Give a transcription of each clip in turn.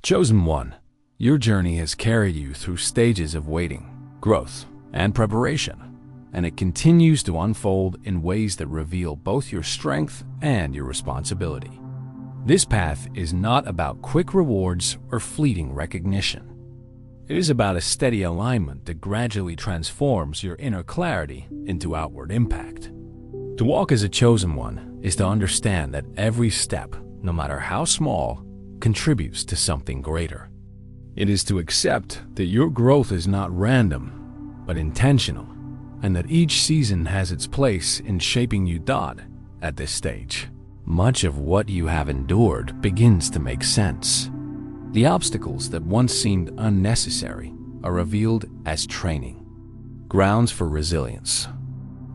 Chosen One, your journey has carried you through stages of waiting, growth, and preparation, and it continues to unfold in ways that reveal both your strength and your responsibility. This path is not about quick rewards or fleeting recognition. It is about a steady alignment that gradually transforms your inner clarity into outward impact. To walk as a chosen one is to understand that every step, no matter how small, contributes to something greater. It is to accept that your growth is not random, but intentional, and that each season has its place in shaping you. At this stage, much of what you have endured begins to make sense. The obstacles that once seemed unnecessary are revealed as training, grounds for resilience.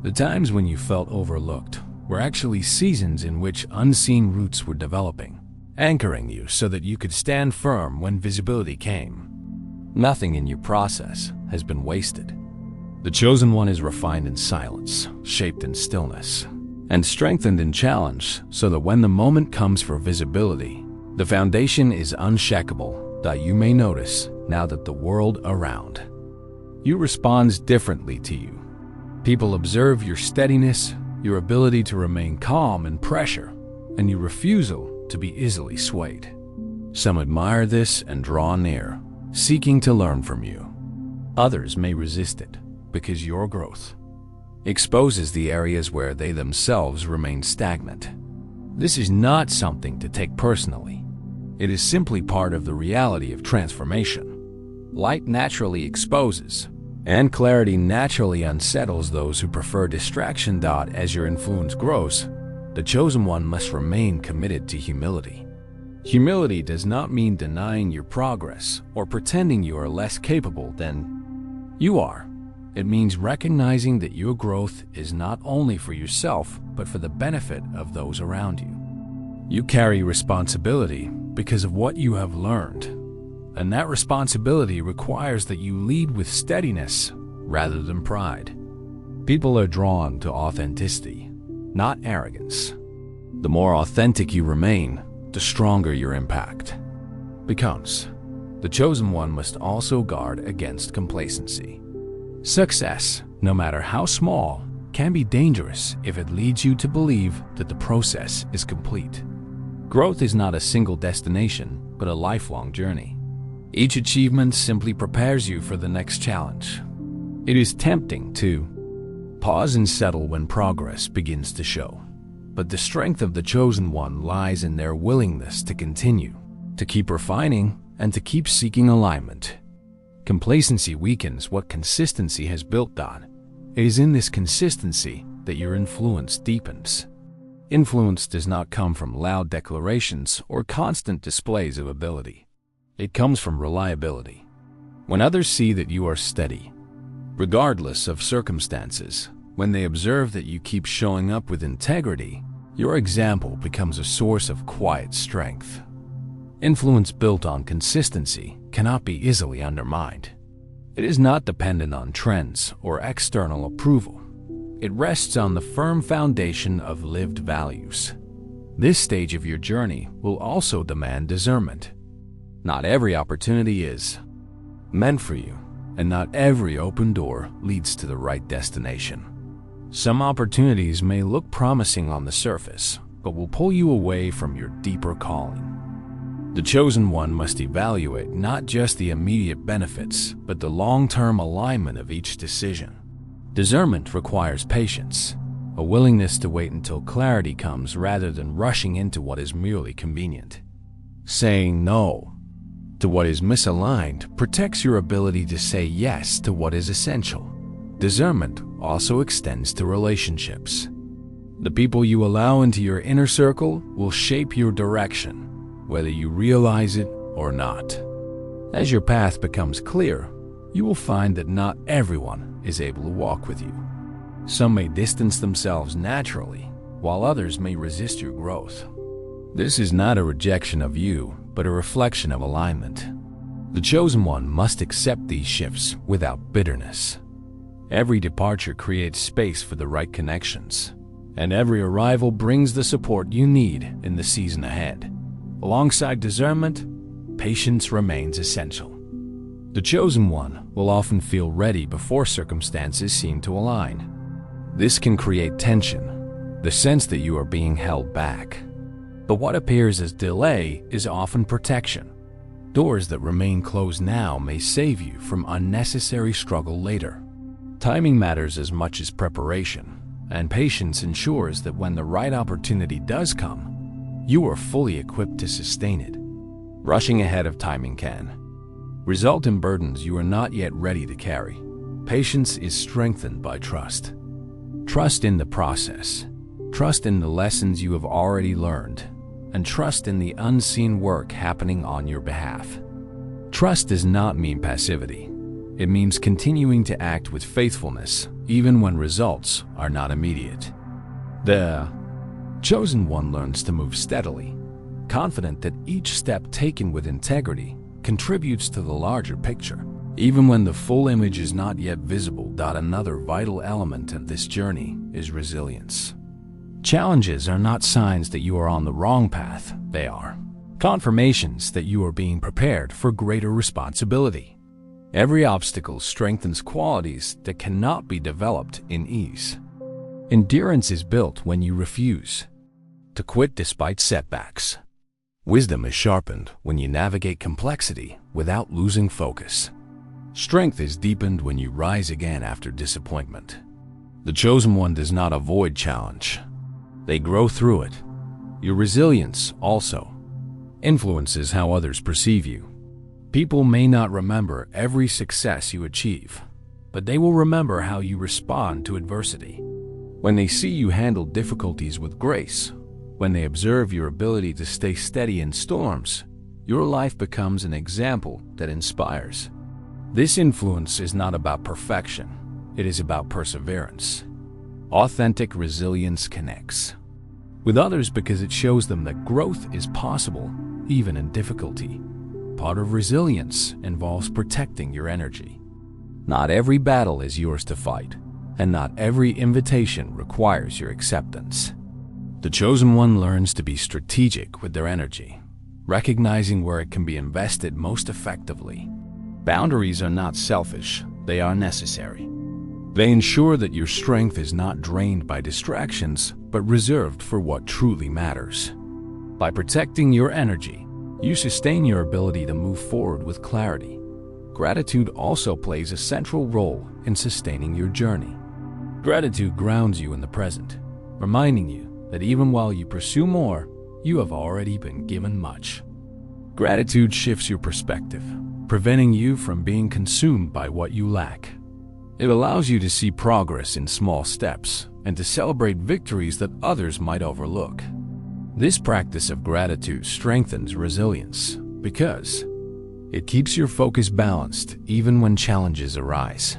The times when you felt overlooked were actually seasons in which unseen roots were developing, anchoring you so that you could stand firm when visibility came. Nothing in your process has been wasted. The chosen one is refined in silence, shaped in stillness, and strengthened in challenge so that when the moment comes for visibility, the foundation is unshakable. You may notice now that the world around you responds differently to you. People observe your steadiness, your ability to remain calm in pressure, and your refusal to be easily swayed. Some admire this and draw near, seeking to learn from you. Others may resist it because your growth exposes the areas where they themselves remain stagnant. This is not something to take personally. It is simply part of the reality of transformation. Light naturally exposes, and clarity naturally unsettles those who prefer distraction. As your influence grows, the chosen one must remain committed to humility. Humility does not mean denying your progress or pretending you are less capable than you are. It means recognizing that your growth is not only for yourself, but for the benefit of those around you. You carry responsibility because of what you have learned, and that responsibility requires that you lead with steadiness rather than pride. People are drawn to authenticity, not arrogance. The more authentic you remain, the stronger your impact becomes. The chosen one must also guard against complacency. Success, no matter how small, can be dangerous if it leads you to believe that the process is complete. Growth is not a single destination, but a lifelong journey. Each achievement simply prepares you for the next challenge. It is tempting to pause and settle when progress begins to show. But the strength of the chosen one lies in their willingness to continue, to keep refining, and to keep seeking alignment. Complacency weakens what consistency has built on. It is in this consistency that your influence deepens. Influence does not come from loud declarations or constant displays of ability. It comes from reliability. When others see that you are steady, regardless of circumstances, when they observe that you keep showing up with integrity, your example becomes a source of quiet strength. Influence built on consistency cannot be easily undermined. It is not dependent on trends or external approval. It rests on the firm foundation of lived values. This stage of your journey will also demand discernment. Not every opportunity is meant for you, and not every open door leads to the right destination. Some opportunities may look promising on the surface, but will pull you away from your deeper calling. The chosen one must evaluate not just the immediate benefits, but the long-term alignment of each decision. Discernment requires patience, a willingness to wait until clarity comes rather than rushing into what is merely convenient. Saying no to what is misaligned protects your ability to say yes to what is essential. Discernment also extends to relationships. The people you allow into your inner circle will shape your direction, whether you realize it or not. As your path becomes clear, you will find that not everyone is able to walk with you. Some may distance themselves naturally, while others may resist your growth. This is not a rejection of you, but a reflection of alignment. The chosen one must accept these shifts without bitterness. Every departure creates space for the right connections, and every arrival brings the support you need in the season ahead. Alongside discernment, patience remains essential. The chosen one will often feel ready before circumstances seem to align. This can create tension, the sense that you are being held back. But what appears as delay is often protection. Doors that remain closed now may save you from unnecessary struggle later. Timing matters as much as preparation, and patience ensures that when the right opportunity does come, you are fully equipped to sustain it. Rushing ahead of timing can result in burdens you are not yet ready to carry. Patience is strengthened by trust. Trust in the process, trust in the lessons you have already learned, and trust in the unseen work happening on your behalf. Trust does not mean passivity. It means continuing to act with faithfulness, even when results are not immediate. The chosen one learns to move steadily, confident that each step taken with integrity contributes to the larger picture, even when the full image is not yet visible. Another vital element of this journey is resilience. Challenges are not signs that you are on the wrong path. They are confirmations that you are being prepared for greater responsibility. Every obstacle strengthens qualities that cannot be developed in ease. Endurance is built when you refuse to quit despite setbacks. Wisdom is sharpened when you navigate complexity without losing focus. Strength is deepened when you rise again after disappointment. The chosen one does not avoid challenge. They grow through it. Your resilience also influences how others perceive you. People may not remember every success you achieve, but they will remember how you respond to adversity. When they see you handle difficulties with grace, when they observe your ability to stay steady in storms, your life becomes an example that inspires. This influence is not about perfection, it is about perseverance. Authentic resilience connects with others because it shows them that growth is possible, even in difficulty. Part of resilience involves protecting your energy. Not every battle is yours to fight, and not every invitation requires your acceptance. The chosen one learns to be strategic with their energy, recognizing where it can be invested most effectively. Boundaries are not selfish, they are necessary. They ensure that your strength is not drained by distractions, but reserved for what truly matters. By protecting your energy, you sustain your ability to move forward with clarity. Gratitude also plays a central role in sustaining your journey. Gratitude grounds you in the present, reminding you that even while you pursue more, you have already been given much. Gratitude shifts your perspective, preventing you from being consumed by what you lack. It allows you to see progress in small steps and to celebrate victories that others might overlook. This practice of gratitude strengthens resilience because it keeps your focus balanced even when challenges arise.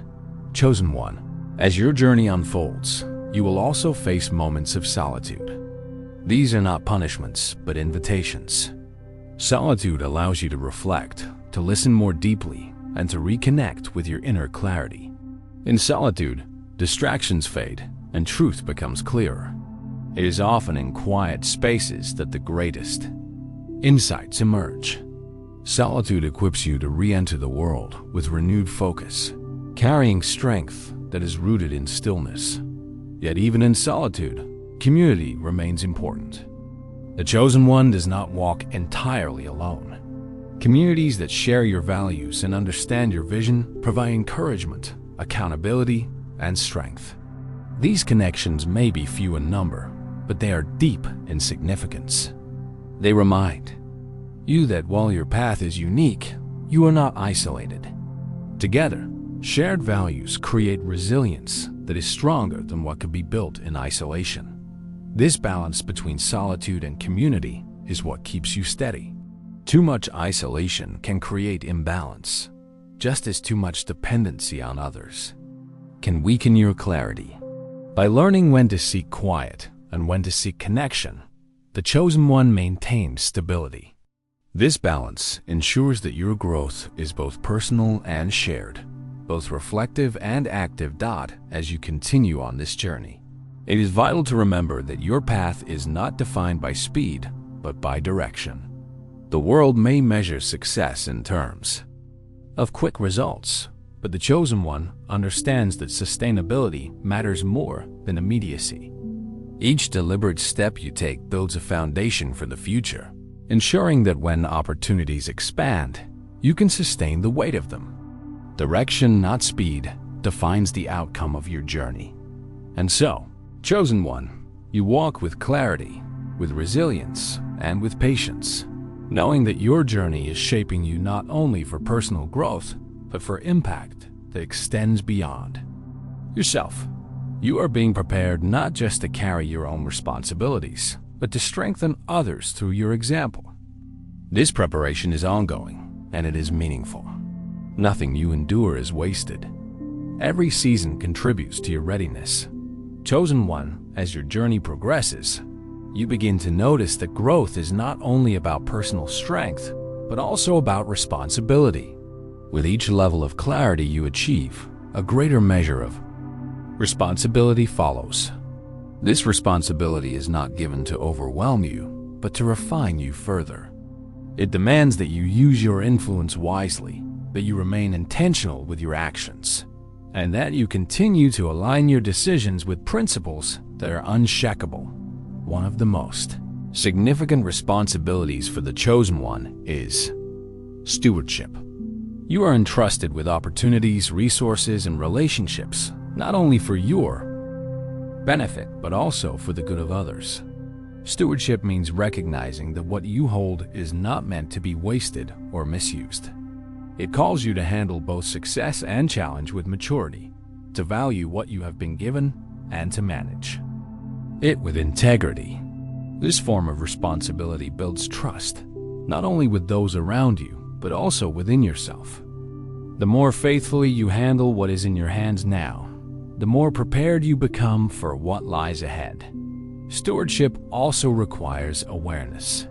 Chosen one, as your journey unfolds, you will also face moments of solitude. These are not punishments, but invitations. Solitude allows you to reflect, to listen more deeply, and to reconnect with your inner clarity. In solitude, distractions fade, and truth becomes clearer. It is often in quiet spaces that the greatest insights emerge. Solitude equips you to re-enter the world with renewed focus, carrying strength that is rooted in stillness. Yet even in solitude, community remains important. The chosen one does not walk entirely alone. Communities that share your values and understand your vision provide encouragement, accountability, and strength. These connections may be few in number, but they are deep in significance. They remind you that while your path is unique, you are not isolated. Together, shared values create resilience that is stronger than what could be built in isolation. This balance between solitude and community is what keeps you steady. Too much isolation can create imbalance, just as too much dependency on others can weaken your clarity. By learning when to seek quiet and when to seek connection, the chosen one maintains stability. This balance ensures that your growth is both personal and shared, both reflective and active. As you continue on this journey, it is vital to remember that your path is not defined by speed, but by direction. The world may measure success in terms of quick results, but the chosen one understands that sustainability matters more than immediacy. Each deliberate step you take builds a foundation for the future, ensuring that when opportunities expand, you can sustain the weight of them. Direction, not speed, defines the outcome of your journey. And so, chosen one, you walk with clarity, with resilience, and with patience, knowing that your journey is shaping you not only for personal growth, but for impact that extends beyond yourself. You are being prepared not just to carry your own responsibilities, but to strengthen others through your example. This preparation is ongoing, and it is meaningful. Nothing you endure is wasted. Every season contributes to your readiness. Chosen one, as your journey progresses, you begin to notice that growth is not only about personal strength, but also about responsibility. With each level of clarity you achieve, a greater measure of responsibility follows. This responsibility is not given to overwhelm you, but to refine you further. It demands that you use your influence wisely, that you remain intentional with your actions, and that you continue to align your decisions with principles that are unshakable. One of the most significant responsibilities for the chosen one is stewardship. You are entrusted with opportunities, resources, and relationships, not only for your benefit, but also for the good of others. Stewardship means recognizing that what you hold is not meant to be wasted or misused. It calls you to handle both success and challenge with maturity, to value what you have been given, and to manage it with integrity. This form of responsibility builds trust, not only with those around you, but also within yourself. The more faithfully you handle what is in your hands now, the more prepared you become for what lies ahead. Stewardship also requires awareness.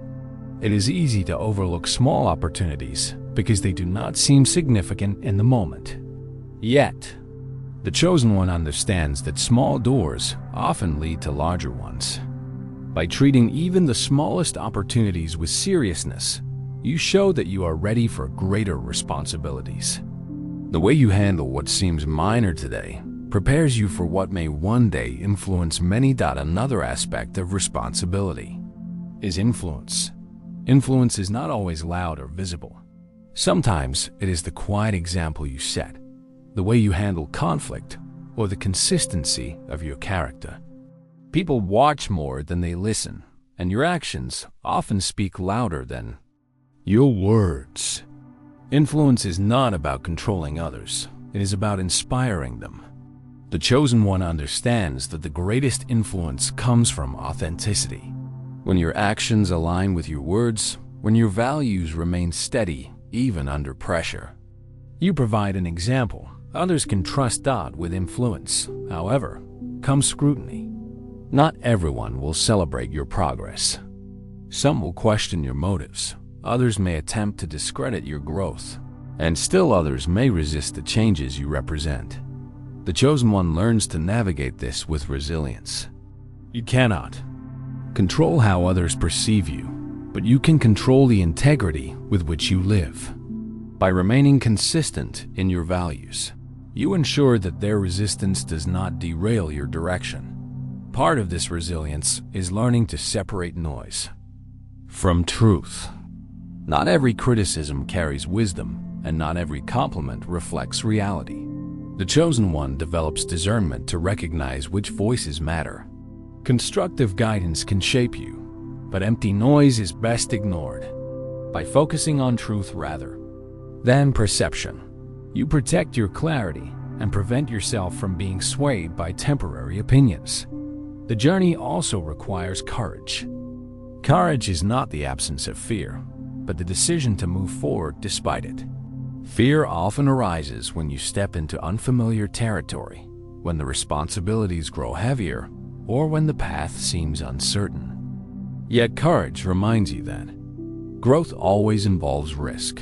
It is easy to overlook small opportunities because they do not seem significant in the moment. Yet, the chosen one understands that small doors often lead to larger ones. By treating even the smallest opportunities with seriousness, you show that you are ready for greater responsibilities. The way you handle what seems minor today prepares you for what may one day influence many. Another aspect of responsibility is influence. Influence is not always loud or visible. Sometimes it is the quiet example you set, the way you handle conflict, or the consistency of your character. People watch more than they listen, and your actions often speak louder than your words. Influence is not about controlling others. It is about inspiring them. The chosen one understands that the greatest influence comes from authenticity. When your actions align with your words, when your values remain steady, even under pressure, you provide an example others can trust. With influence, however, comes scrutiny. Not everyone will celebrate your progress. Some will question your motives. Others may attempt to discredit your growth, and still others may resist the changes you represent. The chosen one learns to navigate this with resilience. You cannot control how others perceive you, but you can control the integrity with which you live. By remaining consistent in your values, you ensure that their resistance does not derail your direction. Part of this resilience is learning to separate noise from truth. Not every criticism carries wisdom, and not every compliment reflects reality. The chosen one develops discernment to recognize which voices matter. Constructive guidance can shape you, but empty noise is best ignored. By focusing on truth rather than perception, you protect your clarity and prevent yourself from being swayed by temporary opinions. The journey also requires courage. Courage is not the absence of fear, but the decision to move forward despite it. Fear often arises when you step into unfamiliar territory, when the responsibilities grow heavier, or when the path seems uncertain. Yet courage reminds you that growth always involves risk.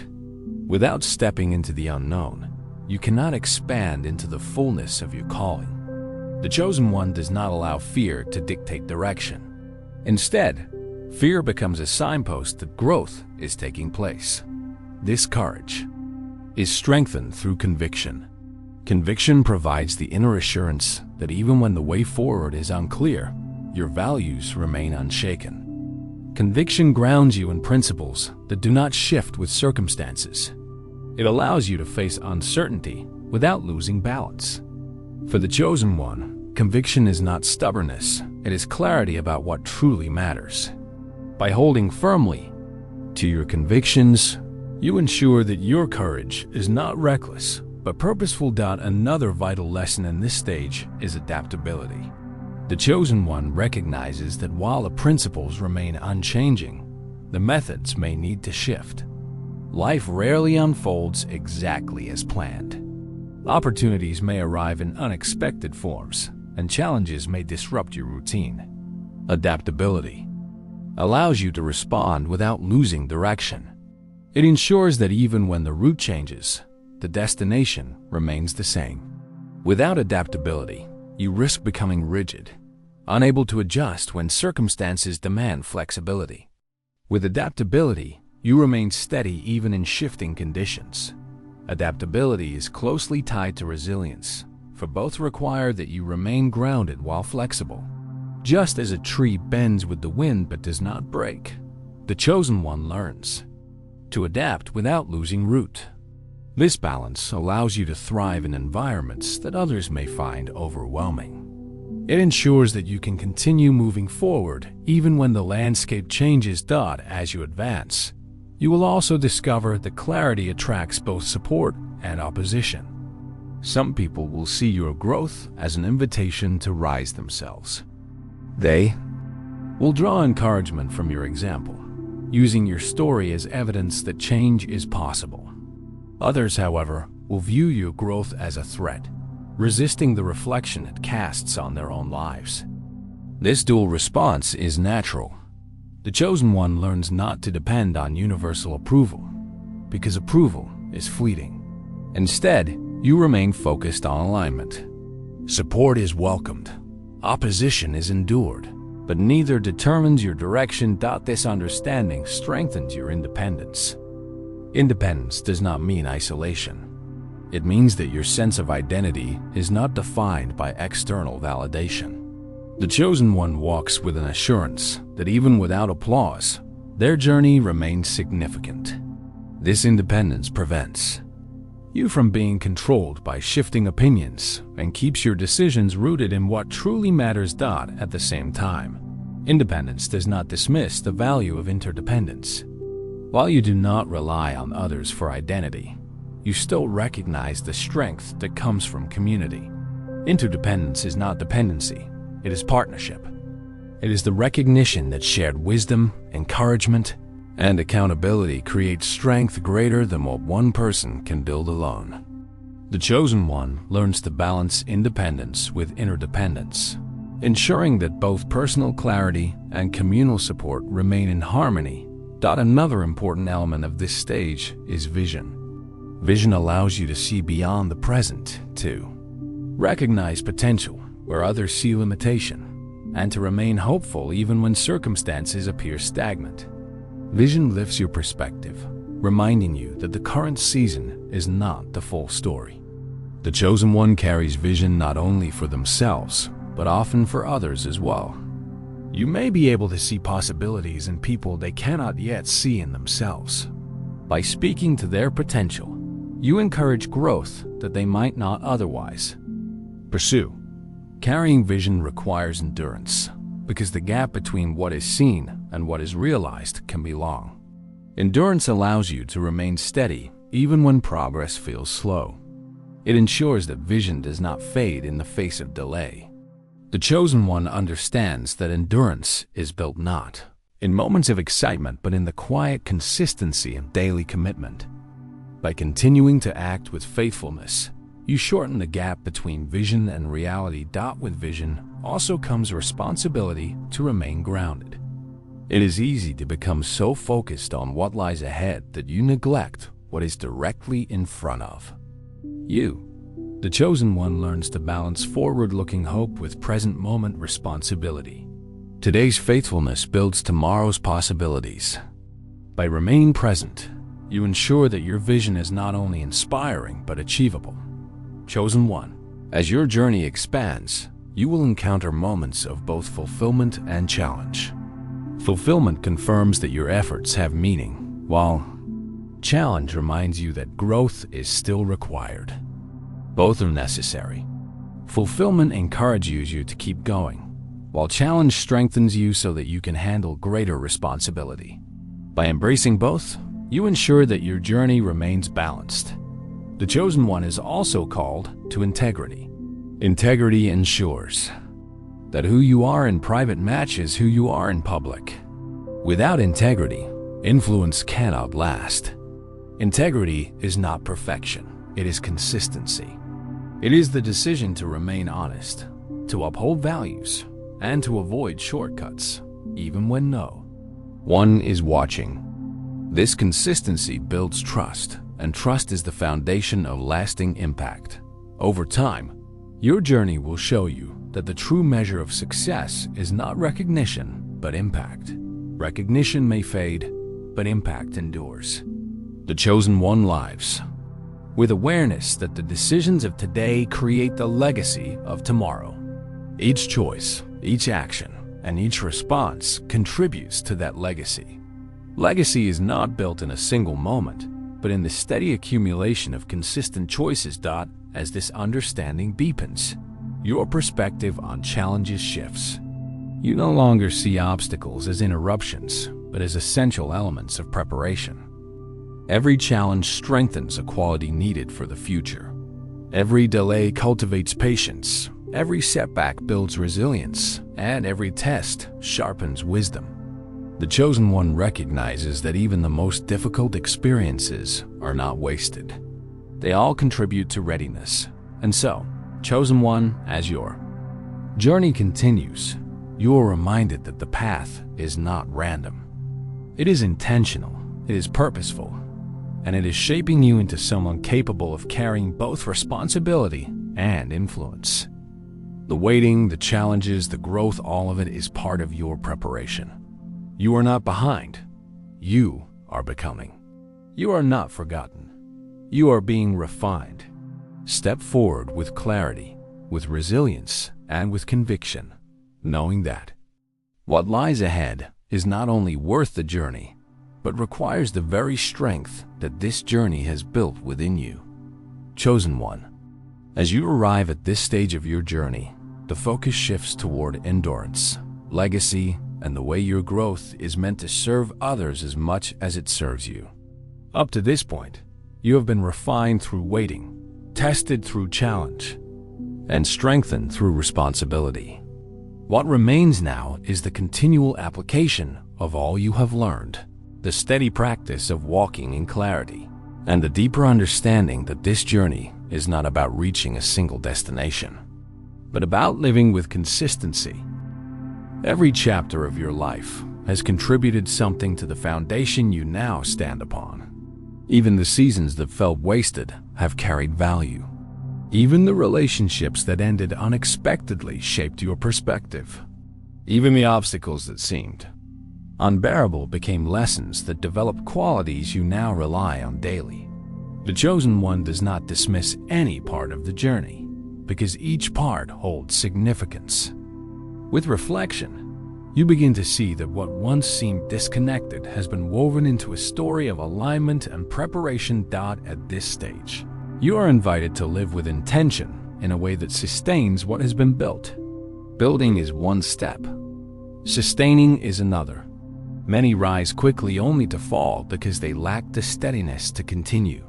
Without stepping into the unknown, you cannot expand into the fullness of your calling. The chosen one does not allow fear to dictate direction. Instead, Fear becomes a signpost that growth is taking place. This courage is strengthened through conviction. Conviction provides the inner assurance that even when the way forward is unclear, your values remain unshaken. Conviction grounds you in principles that do not shift with circumstances. It allows you to face uncertainty without losing balance. For the chosen one, conviction is not stubbornness, it is clarity about what truly matters. By holding firmly to your convictions, you ensure that your courage is not reckless, but purposeful. Another vital lesson in this stage is adaptability. The chosen one recognizes that while the principles remain unchanging, the methods may need to shift. Life rarely unfolds exactly as planned. Opportunities may arrive in unexpected forms, and challenges may disrupt your routine. Adaptability allows you to respond without losing direction. It ensures that even when the route changes, the destination remains the same. Without adaptability, you risk becoming rigid, unable to adjust when circumstances demand flexibility. With adaptability, you remain steady even in shifting conditions. Adaptability is closely tied to resilience, for both require that you remain grounded while flexible. Just as a tree bends with the wind but does not break, the chosen one learns to adapt without losing root. This balance allows you to thrive in environments that others may find overwhelming. It ensures that you can continue moving forward even when the landscape changes. As you advance, you will also discover that clarity attracts both support and opposition. Some people will see your growth as an invitation to rise themselves. They will draw encouragement from your example, using your story as evidence that change is possible. Others, however, will view your growth as a threat, resisting the reflection it casts on their own lives. This dual response is natural. The chosen one learns not to depend on universal approval, because approval is fleeting. Instead, you remain focused on alignment. Support is welcomed. Opposition is endured, but neither determines your direction. This understanding strengthens your independence. Independence does not mean isolation. It means that your sense of identity is not defined by external validation. The chosen one walks with an assurance that even without applause, their journey remains significant. This independence prevents you from being controlled by shifting opinions and keeps your decisions rooted in what truly matters. At the same time, independence does not dismiss the value of interdependence. While you do not rely on others for identity, you still recognize the strength that comes from community. Interdependence is not dependency, it is partnership. It is the recognition that shared wisdom, encouragement, and accountability creates strength greater than what one person can build alone. The chosen one learns to balance independence with interdependence, ensuring that both personal clarity and communal support remain in harmony. Another important element of this stage is vision. Vision allows you to see beyond the present, to recognize potential where others see limitation, and to remain hopeful even when circumstances appear stagnant. Vision lifts your perspective, reminding you that the current season is not the full story. The chosen one carries vision not only for themselves, but often for others as well. You may be able to see possibilities in people they cannot yet see in themselves. By speaking to their potential, you encourage growth that they might not otherwise pursue. Carrying vision requires endurance, because the gap between what is seen and what is realized can be long. Endurance allows you to remain steady even when progress feels slow. It ensures that vision does not fade in the face of delay. The chosen one understands that endurance is built not in moments of excitement, but in the quiet consistency of daily commitment. By continuing to act with faithfulness, you shorten the gap between vision and reality. With vision also comes responsibility to remain grounded. It is easy to become so focused on what lies ahead that you neglect what is directly in front of you. The chosen one learns to balance forward-looking hope with present-moment responsibility. Today's faithfulness builds tomorrow's possibilities. By remaining present, you ensure that your vision is not only inspiring but achievable. Chosen one, as your journey expands, you will encounter moments of both fulfillment and challenge. Fulfillment confirms that your efforts have meaning, while challenge reminds you that growth is still required. Both are necessary. Fulfillment encourages you to keep going, while challenge strengthens you so that you can handle greater responsibility. By embracing both, you ensure that your journey remains balanced. The chosen one is also called to integrity. Integrity ensures that who you are in private matches who you are in public. Without integrity, influence cannot last. Integrity is not perfection, it is consistency. It is the decision to remain honest, to uphold values, and to avoid shortcuts, even when no one is watching. This consistency builds trust, and trust is the foundation of lasting impact. Over time, your journey will show you that the true measure of success is not recognition, but impact. Recognition may fade, but impact endures. The chosen one lives with awareness that the decisions of today create the legacy of tomorrow. Each choice, each action, and each response contributes to that legacy. Legacy is not built in a single moment, but in the steady accumulation of consistent choices. As this understanding deepens, your perspective on challenges shifts. You no longer see obstacles as interruptions, but as essential elements of preparation. Every challenge strengthens a quality needed for the future. Every delay cultivates patience, every setback builds resilience, and every test sharpens wisdom. The chosen one recognizes that even the most difficult experiences are not wasted. They all contribute to readiness. And so, chosen one, as your journey continues, you are reminded that the path is not random. It is intentional, it is purposeful, and it is shaping you into someone capable of carrying both responsibility and influence. The waiting, the challenges, the growth, all of it is part of your preparation. You are not behind. You are becoming. You are not forgotten. You are being refined. Step forward with clarity, with resilience, and with conviction, knowing that what lies ahead is not only worth the journey, but requires the very strength that this journey has built within you. Chosen one, as you arrive at this stage of your journey, the focus shifts toward endurance, legacy, and the way your growth is meant to serve others as much as it serves you. Up to this point, you have been refined through waiting, tested through challenge, and strengthened through responsibility. What remains now is the continual application of all you have learned, the steady practice of walking in clarity, and the deeper understanding that this journey is not about reaching a single destination, but about living with consistency. Every chapter of your life has contributed something to the foundation you now stand upon. Even the seasons that felt wasted have carried value. Even the relationships that ended unexpectedly shaped your perspective. Even the obstacles that seemed unbearable became lessons that developed qualities you now rely on daily. The chosen one does not dismiss any part of the journey, because each part holds significance. With reflection, you begin to see that what once seemed disconnected has been woven into a story of alignment and preparation. At this stage, you are invited to live with intention in a way that sustains what has been built. Building is one step. Sustaining is another. Many rise quickly only to fall because they lack the steadiness to continue.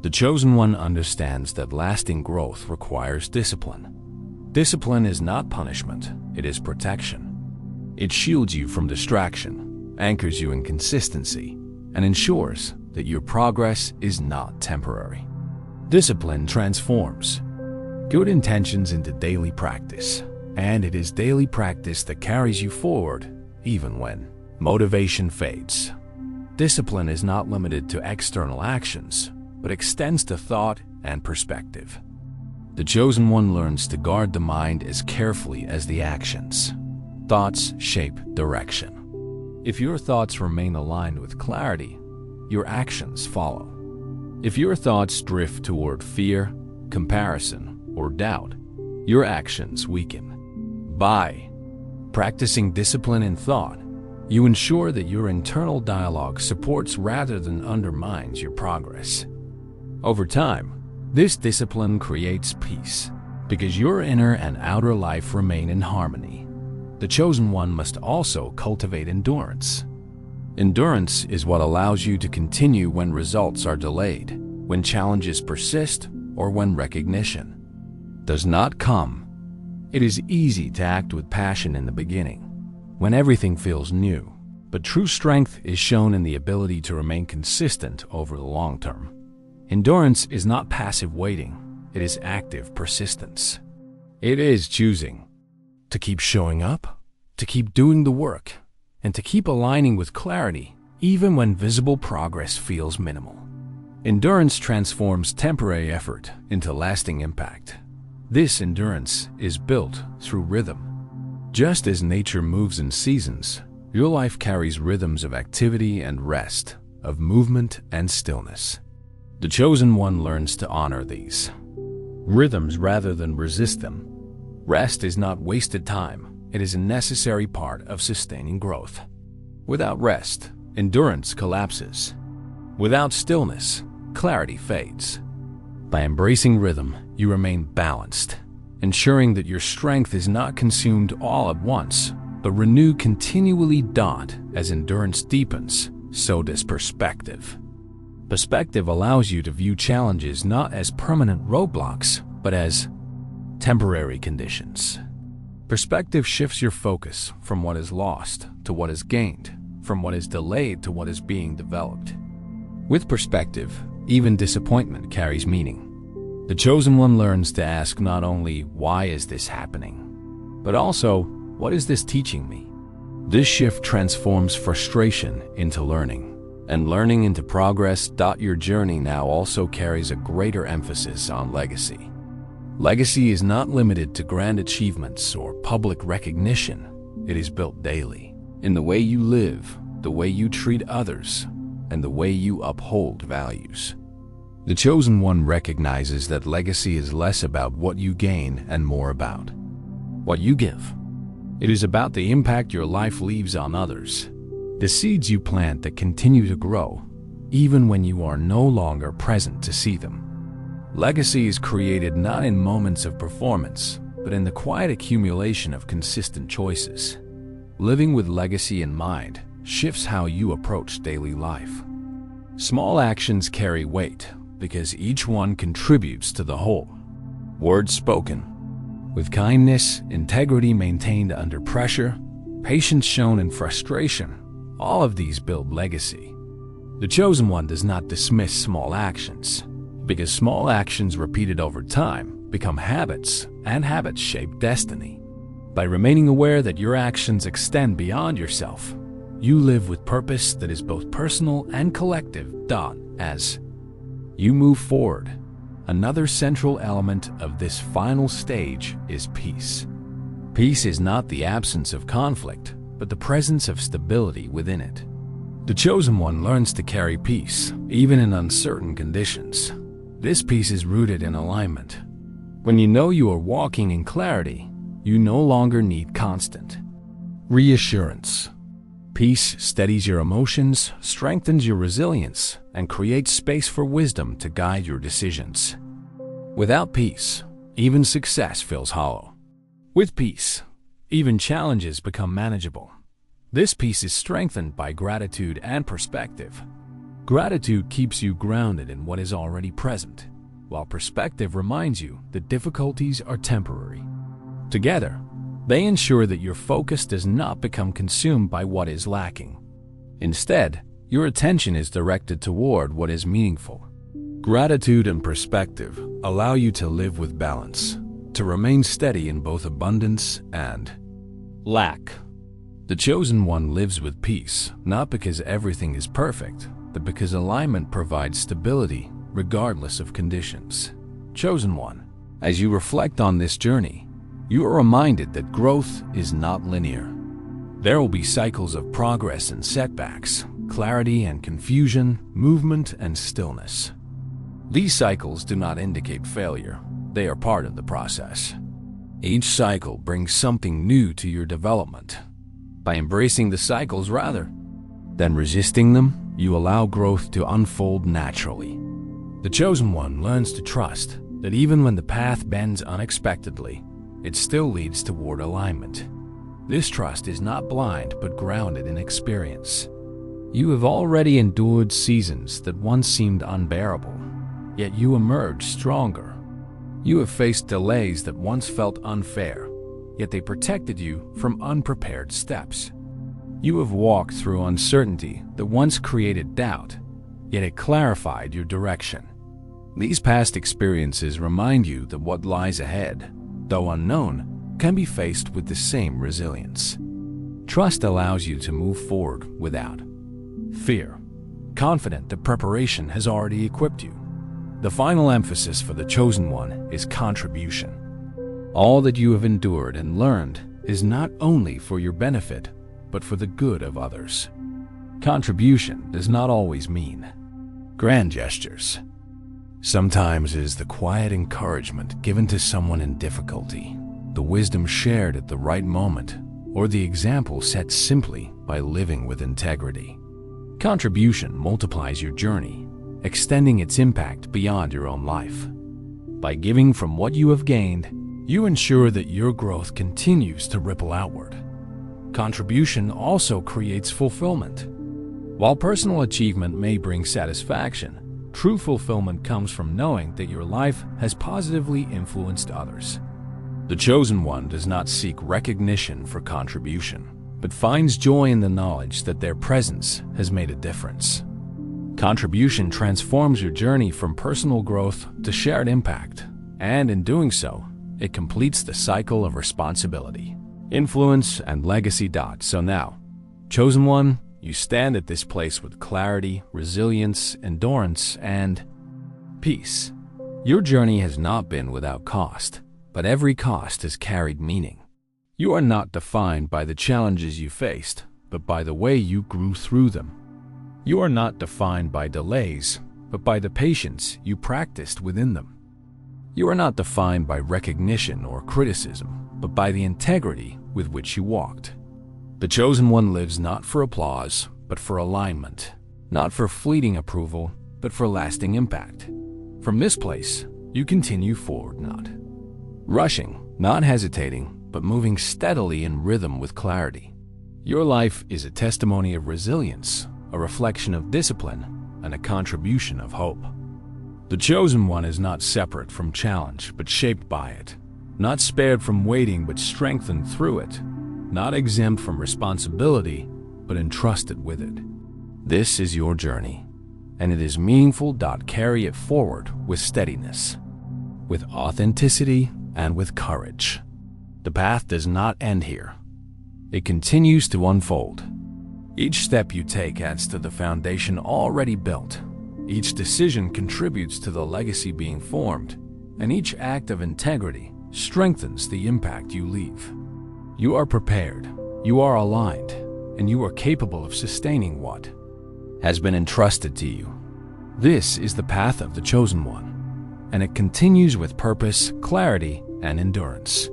The chosen one understands that lasting growth requires discipline. Discipline is not punishment, it is protection. It shields you from distraction, anchors you in consistency, and ensures that your progress is not temporary. Discipline transforms good intentions into daily practice, and it is daily practice that carries you forward even when motivation fades. Discipline is not limited to external actions, but extends to thought and perspective. The chosen one learns to guard the mind as carefully as the actions. thoughts shape direction. If your thoughts remain aligned with clarity, your actions follow. If your thoughts drift toward fear, comparison, or doubt, your actions weaken. By practicing discipline in thought, you ensure that your internal dialogue supports rather than undermines your progress. Over time, this discipline creates peace, because your inner and outer life remain in harmony. The chosen one must also cultivate endurance. Endurance is what allows you to continue when results are delayed, when challenges persist, or when recognition does not come. It is easy to act with passion in the beginning, when everything feels new, but true strength is shown in the ability to remain consistent over the long term. Endurance is not passive waiting, it is active persistence. It is choosing to keep showing up, to keep doing the work, and to keep aligning with clarity, even when visible progress feels minimal. Endurance transforms temporary effort into lasting impact. This endurance is built through rhythm. Just as nature moves in seasons, your life carries rhythms of activity and rest, of movement and stillness. The chosen one learns to honor these rhythms rather than resist them. Rest is not wasted time, it is a necessary part of sustaining growth. Without rest, endurance collapses. Without stillness, clarity fades. By embracing rhythm, you remain balanced, ensuring that your strength is not consumed all at once, but renewed continually. As endurance deepens, so does perspective. Perspective allows you to view challenges not as permanent roadblocks, but as temporary conditions. Perspective shifts your focus from what is lost to what is gained, from what is delayed to what is being developed. With perspective, even disappointment carries meaning. The chosen one learns to ask not only, "Why is this happening?" but also, "What is this teaching me?" This shift transforms frustration into learning, and learning into progress. Your journey now also carries a greater emphasis on legacy. Legacy is not limited to grand achievements or public recognition. It is built daily, in the way you live, the way you treat others, and the way you uphold values. The chosen one recognizes that legacy is less about what you gain and more about what you give. It is about the impact your life leaves on others, the seeds you plant that continue to grow, even when you are no longer present to see them. Legacy is created not in moments of performance, but in the quiet accumulation of consistent choices. Living with legacy in mind shifts how you approach daily life. Small actions carry weight because each one contributes to the whole. Words spoken with kindness, integrity maintained under pressure, patience shown in frustration, all of these build legacy. The chosen one does not dismiss small actions, because small actions repeated over time become habits, and habits shape destiny. By remaining aware that your actions extend beyond yourself, you live with purpose that is both personal and collective. As you move forward, another central element of this final stage is peace. Peace is not the absence of conflict, but the presence of stability within it. The chosen one learns to carry peace, even in uncertain conditions. This peace is rooted in alignment. When you know you are walking in clarity, you no longer need constant reassurance. Peace steadies your emotions, strengthens your resilience, and creates space for wisdom to guide your decisions. Without peace, even success feels hollow. With peace, even challenges become manageable. This peace is strengthened by gratitude and perspective. Gratitude keeps you grounded in what is already present, while perspective reminds you that difficulties are temporary. Together, they ensure that your focus does not become consumed by what is lacking. Instead, your attention is directed toward what is meaningful. Gratitude and perspective allow you to live with balance, to remain steady in both abundance and lack. The chosen one lives with peace, not because everything is perfect, but because alignment provides stability regardless of conditions. Chosen one, as you reflect on this journey, you are reminded that growth is not linear. There will be cycles of progress and setbacks, clarity and confusion, movement and stillness. These cycles do not indicate failure. They are part of the process. Each cycle brings something new to your development. By embracing the cycles rather than resisting them, you allow growth to unfold naturally. The chosen one learns to trust that even when the path bends unexpectedly, it still leads toward alignment. This trust is not blind but grounded in experience. You have already endured seasons that once seemed unbearable, yet you emerge stronger. You have faced delays that once felt unfair, yet they protected you from unprepared steps. You have walked through uncertainty that once created doubt, yet it clarified your direction. These past experiences remind you that what lies ahead, though unknown, can be faced with the same resilience. Trust allows you to move forward without fear, confident that preparation has already equipped you. The final emphasis for the chosen one is contribution. All that you have endured and learned is not only for your benefit, but for the good of others. Contribution does not always mean grand gestures. Sometimes it is the quiet encouragement given to someone in difficulty, the wisdom shared at the right moment, or the example set simply by living with integrity. Contribution multiplies your journey, extending its impact beyond your own life. By giving from what you have gained, you ensure that your growth continues to ripple outward. Contribution also creates fulfillment. While personal achievement may bring satisfaction, true fulfillment comes from knowing that your life has positively influenced others. The chosen one does not seek recognition for contribution, but finds joy in the knowledge that their presence has made a difference. Contribution transforms your journey from personal growth to shared impact, and in doing so, it completes the cycle of responsibility, influence, and legacy. So now, chosen one, you stand at this place with clarity, resilience, endurance, and peace. Your journey has not been without cost, but every cost has carried meaning. You are not defined by the challenges you faced, but by the way you grew through them. You are not defined by delays, but by the patience you practiced within them. You are not defined by recognition or criticism, but by the integrity with which you walked. The chosen one lives not for applause, but for alignment, not for fleeting approval, but for lasting impact. From this place, you continue forward, not rushing, not hesitating, but moving steadily in rhythm with clarity. Your life is a testimony of resilience, a reflection of discipline, and a contribution of hope. The chosen one is not separate from challenge, but shaped by it, not spared from waiting, but strengthened through it, not exempt from responsibility, but entrusted with it. This is your journey, and it is meaningful. Carry it forward with steadiness, with authenticity, and with courage. The path does not end here. It continues to unfold. Each step you take adds to the foundation already built. Each decision contributes to the legacy being formed, and each act of integrity strengthens the impact you leave. You are prepared, you are aligned, and you are capable of sustaining what has been entrusted to you. This is the path of the chosen one, and it continues with purpose, clarity, and endurance.